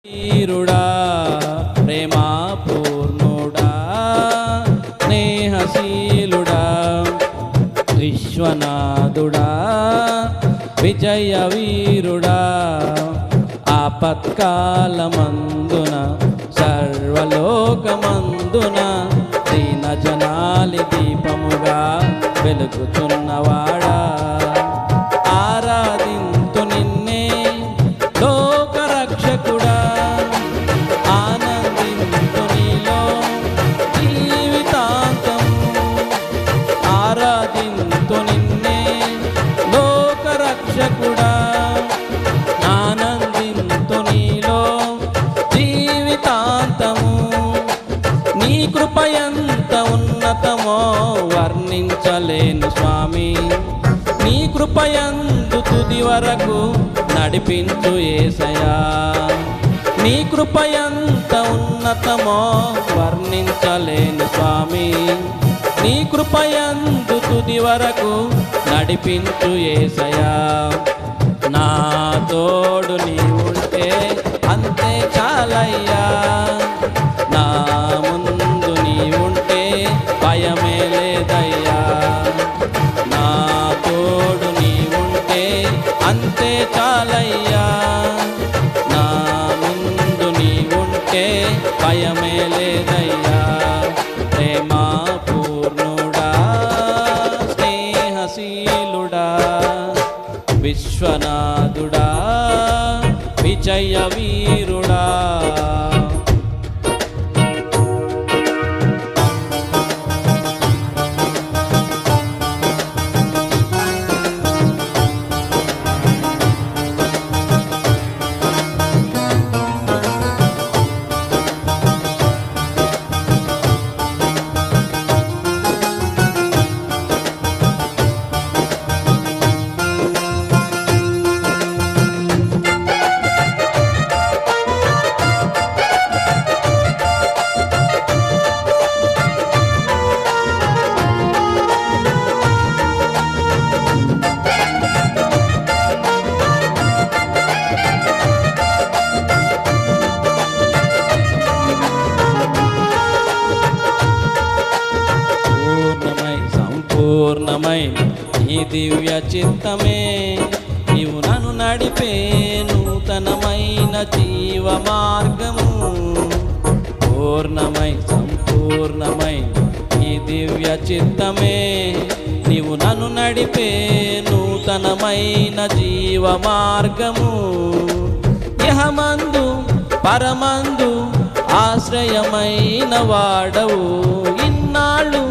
వీరుడా ప్రేమా పూర్ణుడా స్నేహశీలుడా విశ్వనాథుడా విజయ వీరుడా ఆపత్కాలమందున సర్వలోకమందున దీన జనాలి దీపముగా వెలుగుతున్నవాడా ఆరాధింతు నిన్నే లోకరక్షకుడా ఆనందింతు నీలో జీవితాంతం ఆరాధింతు నిన్నే లోకరక్షకుడా ఆనందింతు నీలో జీవితాంతము నీ కృపయంత ఉన్నతమో వర్ణించలేను స్వామి నీ కృపయందు తుది వరకు నడిపించు యేసయ్యా నీ కృపయంత ఉన్నతమో వర్ణించలేను స్వామి నీ కృపయందు తుది వరకు నడిపించు యేసయ్యా నా తోడు నీవుంటే అంతే చాలయ్యా నా ముందు నీవుంటే భయమే లేదయ్యా నా తోడు నీవుంటే అంతే చాలయ్యా నా ముందు నీవుంటే భయమే లేదయ్యా ప్రేమా పూర్ణుడా స్నేహశీలుడా విశ్వనాథుడా విజయ వీరుడా పూర్ణమై నీ దివ్య చిత్తమే నీవు నన్ను నడిపే నూతనమైన జీవ మార్గము పూర్ణమై సంపూర్ణమై నీ దివ్య చిత్తమే నీవు నన్ను నడిపే నూతనమైన జీవ మార్గము ఇహమందు పరమందు ఆశ్రయమైన వాడవు ఇన్నాళ్ళు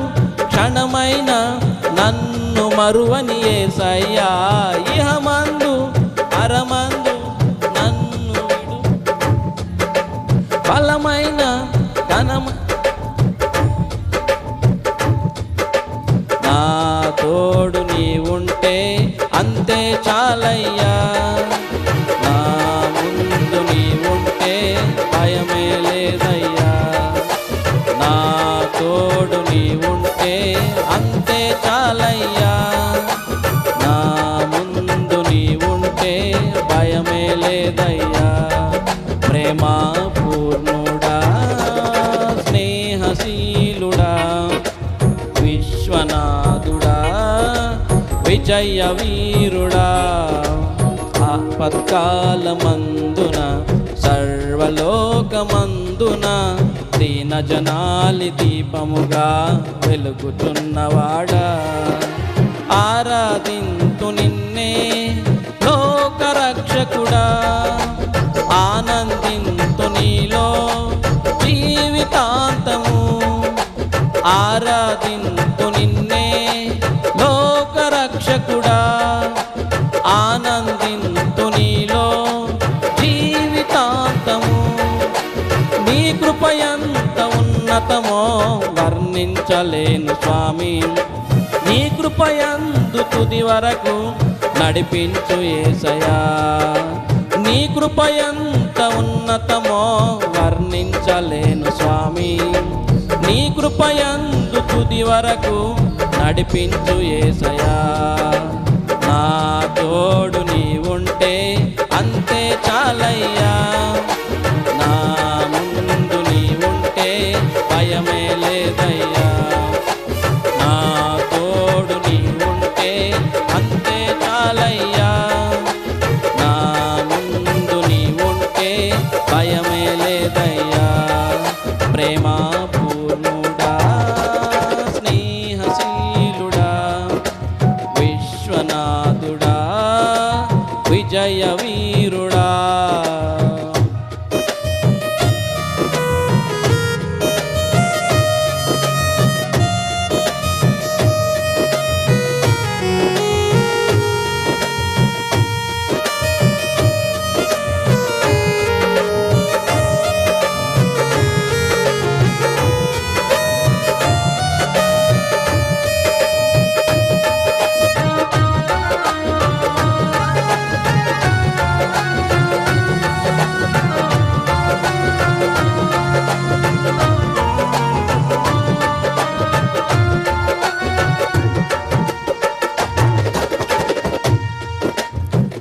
క్షణమైన నన్ను మరువని యేసయ్యా ఇహమందు పరమందు నన్ను విడు బలమైన నా తోడు నీవుంటే అంతే చాలయ్యా నా ముందు నీవుంటే భయమే లేదయ్యా నా తోడు నీవుంటే అంతే చాలయ్యా నా ముందు నీవుంటే భయమే లేదయ్యా ప్రేమా పూర్ణుడా స్నేహశీలుడా విశ్వనాథుడా విజయ వీరుడా ఆపత్కాలమందున సర్వలోకమందున దీన జనాలి దీపముగా వెలుగుతున్నవాడా ఆరాధింతు నిన్నే లోకరక్షకుడా ఆనందింతు నీలో జీవితాంతము ఆరాధింతు నిన్నే లోకరక్షకుడా ఆనందింతు నీలో జీవితాంతము నీ కృపయంత ఉన్నతమో వర్ణించలేను స్వామి నీ కృపయందు తుది వరకు నడిపించు యేసయ్యా నీ కృపయంత ఉన్నతమో వర్ణించలేను స్వామి నీ కృపయందు తుది వరకు నడిపించు యేసయ్యా నా తోడు నీవుంటే అంతే చాలయ్యా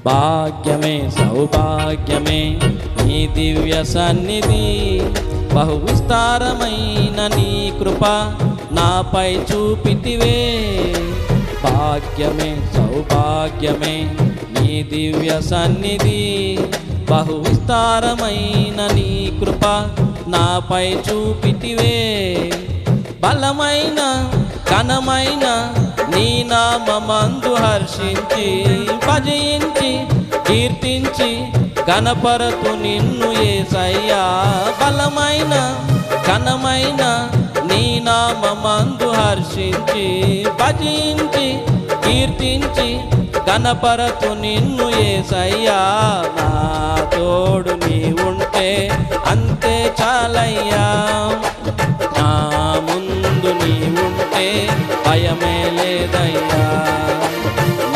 భాగ్యమే సౌభాగ్యమే నీ దివ్య సన్నిధి, బహు విస్తారమైన నీ కృప నాపై చూపితివే. భాగ్యమే సౌభాగ్యమే నీ దివ్య సన్నిధి, బహు విస్తారమైన నీ కృప నాపై చూపితివే. బలమైన ఘనమైన నీ నామమందు హర్షించి భజించి కీర్తించి గణపరతు నిన్ను యేసయ్యా. బలమైన ఘనమైన నీ నామమందు హర్షించి భజించి కీర్తించి గణపరతు నిన్ను యేసయ్యా. నా తోడు నీ ఉంటే అంతే చాలయ్యా, నా ముందు నీ ఉంటే భయమే లేదయ్యా.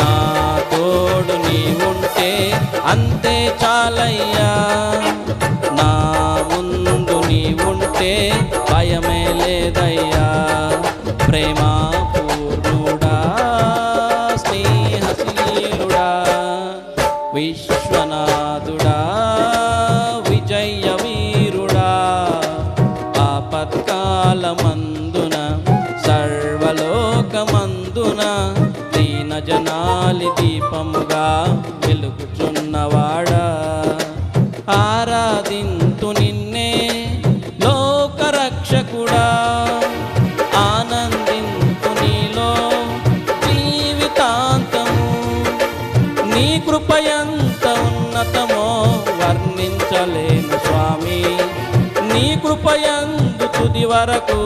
నా తోడు నీ ఉంటే అంతే చాలయ్యా, నా ముందు నీ ఉంటే భయమే లేదయ్యా. ప్రేమ పూర్ణుడా స్నేహశీలుడా విశ్వనాథుడా విజయ వీరుడా, ఆపత్కాలమందున సర్వలోకమందున దీన జనాలి దీపముగా వెలుగుచున్నవాడా. ఆరాధింతు నిన్నే లోకరక్షకుడా, ఆనందింతు నీలో జీవితాంతము. నీ కృపయంత ఉన్నతమో వర్ణించలేను స్వామి, నీ కృపయందు తుది వరకు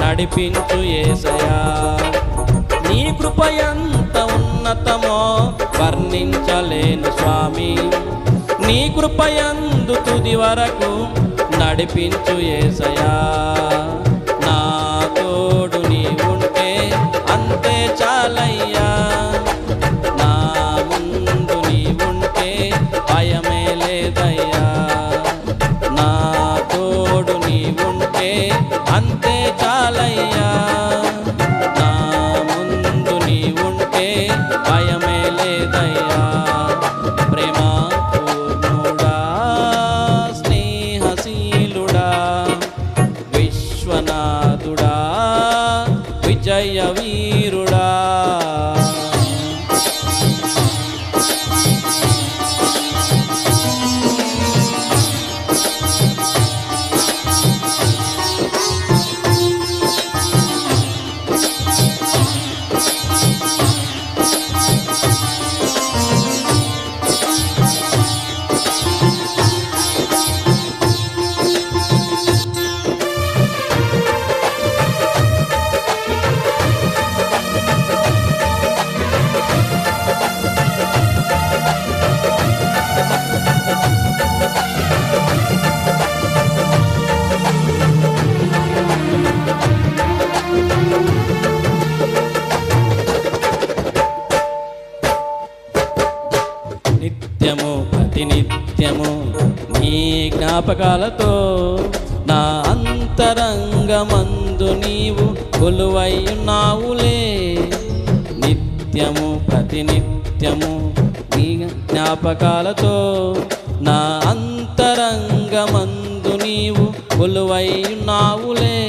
నడిపించు యేసయ్యా. నీ కృపయంత ఉన్నతమో వర్ణించలేను స్వామి, నీ కృపయందు తుది వరకు నడిపించు యేసయ్యా. నా తోడు నీ ఉంటే అంతే చాలయ్యా, నా ముందు నీ ఉంటే భయమే లేదయ్యా. నా తోడు నీ ఉంటే అంతే చాలయ్యా, నా ముందు నీ ఉంటే భయమే లేదయ్యా. ప్రేమ పూర్ణుడా స్నేహశీలుడా విశ్వనాథుడా విజయ వీరుడా. నిత్యము ప్రతినిత్యము నీ జ్ఞాపకాలతో నా అంతరంగమందు నీవు కొలువై ఉన్నావులే. నిత్యము ప్రతినిత్యము నీ జ్ఞాపకాలతో నా అంతరంగమందు నీవు కొలువై ఉన్నావులే.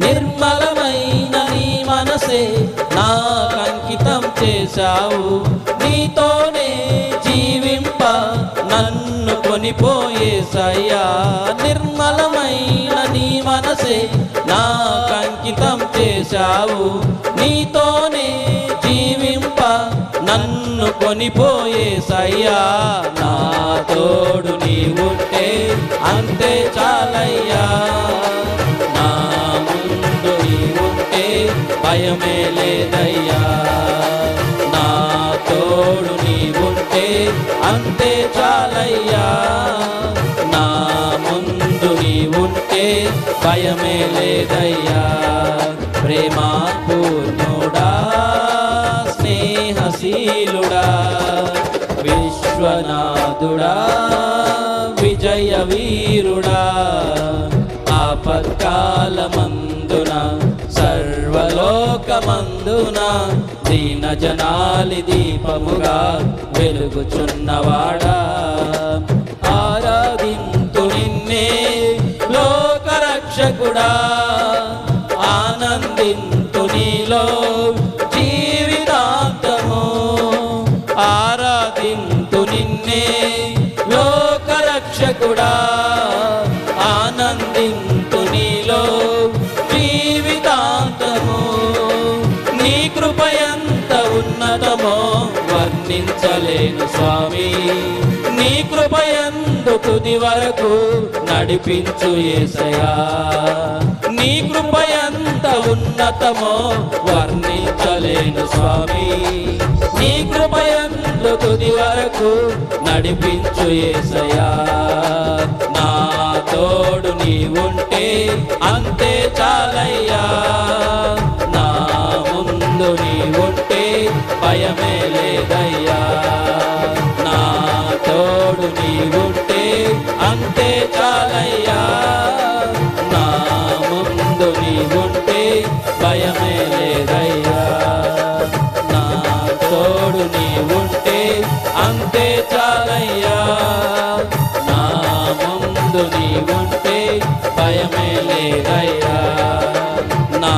నిర్మలమైన నీ మనసే నాకంకితం చేశావు, నీతోనే జీవింప నన్ను కొనిపోయేసయ్యా. నిర్మలమైన నీ మనసే నాకంకితం చేశావు, నీతోనే జీవింప నన్ను కొనిపోయేసయ్యా. నా తోడు నీ ఉంటే అంతే చాలయ్యా, నా ముందు నీ ఉంటే భయమే లేదయ్యా. నా తోడు నీ ఉంటే అంతే చాలయ్యా, నా ముందు నీ ఉంటే భయమే లేదయ్యా. ప్రేమ పూర్ణుడా స్నేహశీలుడా విశ్వనాథుడా విజయ వీరుడా, ఆపత్కాలమందున సర్వలోకమందున దీన జనాలి దీపముగా వెలుగుచున్నవాడా, ఆరాధింతు నిన్నే లోకరక్షకుడా, ఆనందింతు నీలో జీవితాంతము, ఆరాధింతు నిన్నే లోకరక్షకుడా, ఆనందింతు నీలో జీవితాంతము. నీ కృపయంత ఉన్నతమో వర్ణించలేను స్వామి, నీ కృపయందు తుది వరకు నడిపించు యేసయ్యా. నీ కృపయంత ఉన్నతమో వర్ణించలేను స్వామి, నీ కృపయందు తుది వరకు నడిపించు యేసయ్యా. నా తోడు నీవుంటే అంతే చాలయ్యా, నా ముందు నీవుంటే భయమే లేదయ్యా. నా తోడు నీవుంటే అంతే చాలయ్యా, నా ముందు నీవుంటే భయమే లేదయ్యా. నా తోడు నీవుంటే అంతే చాలయ్యా, నా ముందు నీవుంటే భయమే లేదయ్యా. నా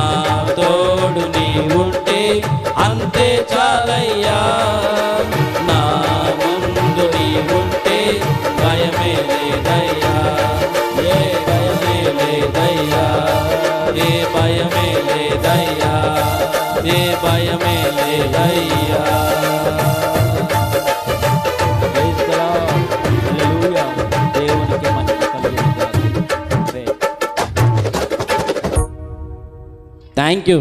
తోడు నీవుంటే అంతే చాలయ్యా, నా ముందు నీవుంటే భయమే లేదయ్యా. ఏ భయమే లేదయ్యా, ఏ భయమే లేదయ్యా, ఏ భయమే లేదయ్యా. దేవునికి మహిమ కలుగును గాక. Thank you.